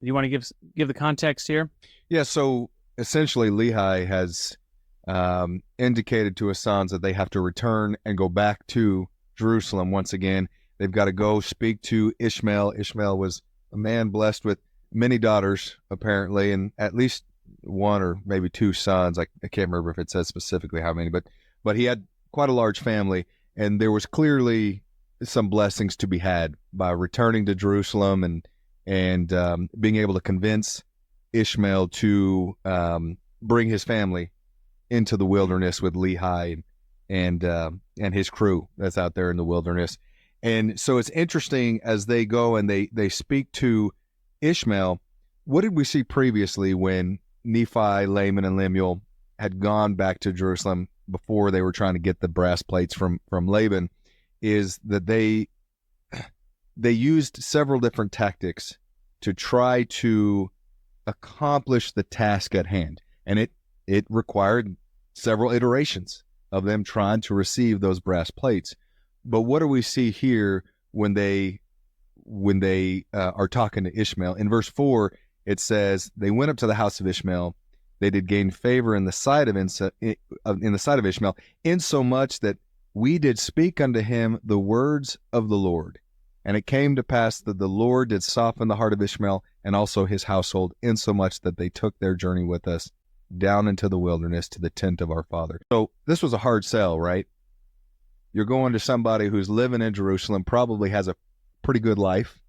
Do you want to give the context here? Yeah, so essentially Lehi has indicated to his sons that they have to return and go back to Jerusalem once again. They've got to go speak to Ishmael. Ishmael was a man blessed with many daughters, apparently, and at least one or maybe two sons. I can't remember if it says specifically how many, but he had quite a large family, and there was clearly some blessings to be had by returning to Jerusalem and being able to convince Ishmael to bring his family into the wilderness with Lehi and his crew that's out there in the wilderness. And so it's interesting as they go and they speak to Ishmael. What did we see previously when Nephi, Laman, and Lemuel had gone back to Jerusalem before they were trying to get the brass plates from Laban? Is that they used several different tactics to try to accomplish the task at hand. And it required several iterations of them trying to receive those brass plates. But what do we see here when they are talking to Ishmael? In verse 4, it says, they went up to the house of Ishmael. They did gain favor in the sight of Ishmael, insomuch that we did speak unto him the words of the Lord. And it came to pass that the Lord did soften the heart of Ishmael and also his household, insomuch that they took their journey with us down into the wilderness to the tent of our father. So this was a hard sell, right? You're going to somebody who's living in Jerusalem, probably has a pretty good life,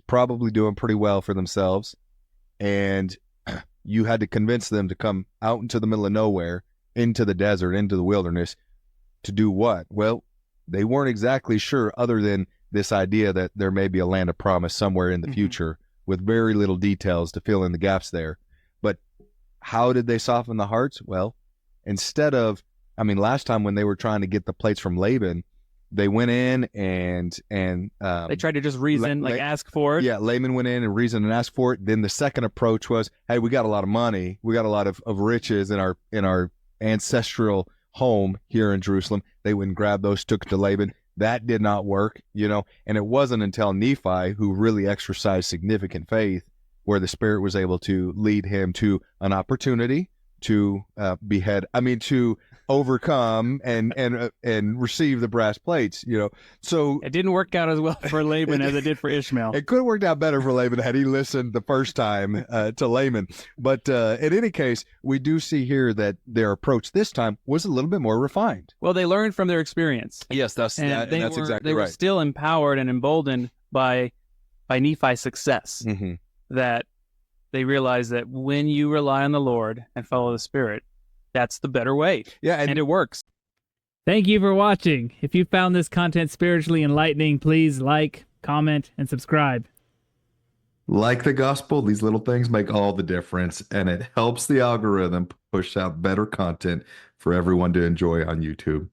probably doing pretty well for themselves, and you had to convince them to come out into the middle of nowhere, into the desert, into the wilderness, to do what? Well, they weren't exactly sure, other than this idea that there may be a land of promise somewhere in the future with very little details to fill in the gaps there. But how did they soften the hearts? Well, instead of, last time when they were trying to get the plates from Laban, they went in and they tried to just reason, ask for it. Yeah, Laban went in and reasoned and asked for it. Then the second approach was, hey, we got a lot of money, we got a lot of riches in our ancestral home here in Jerusalem. They went and grabbed those, took it to Laban. That did not work, and it wasn't until Nephi, who really exercised significant faith, where the Spirit was able to lead him to an opportunity to to overcome and receive the brass plates, So it didn't work out as well for Laban as it did for Ishmael. It could have worked out better for Laban had he listened the first time to Laman. But in any case, we do see here that their approach this time was a little bit more refined. Well, they learned from their experience. Yes, that's exactly right. They were still empowered and emboldened by Nephi's success. Mm-hmm. That they realized that when you rely on the Lord and follow the Spirit, that's the better way. Yeah, and it works. Thank you for watching. If you found this content spiritually enlightening, please like, comment, and subscribe. Like the gospel, these little things make all the difference, and it helps the algorithm push out better content for everyone to enjoy on YouTube.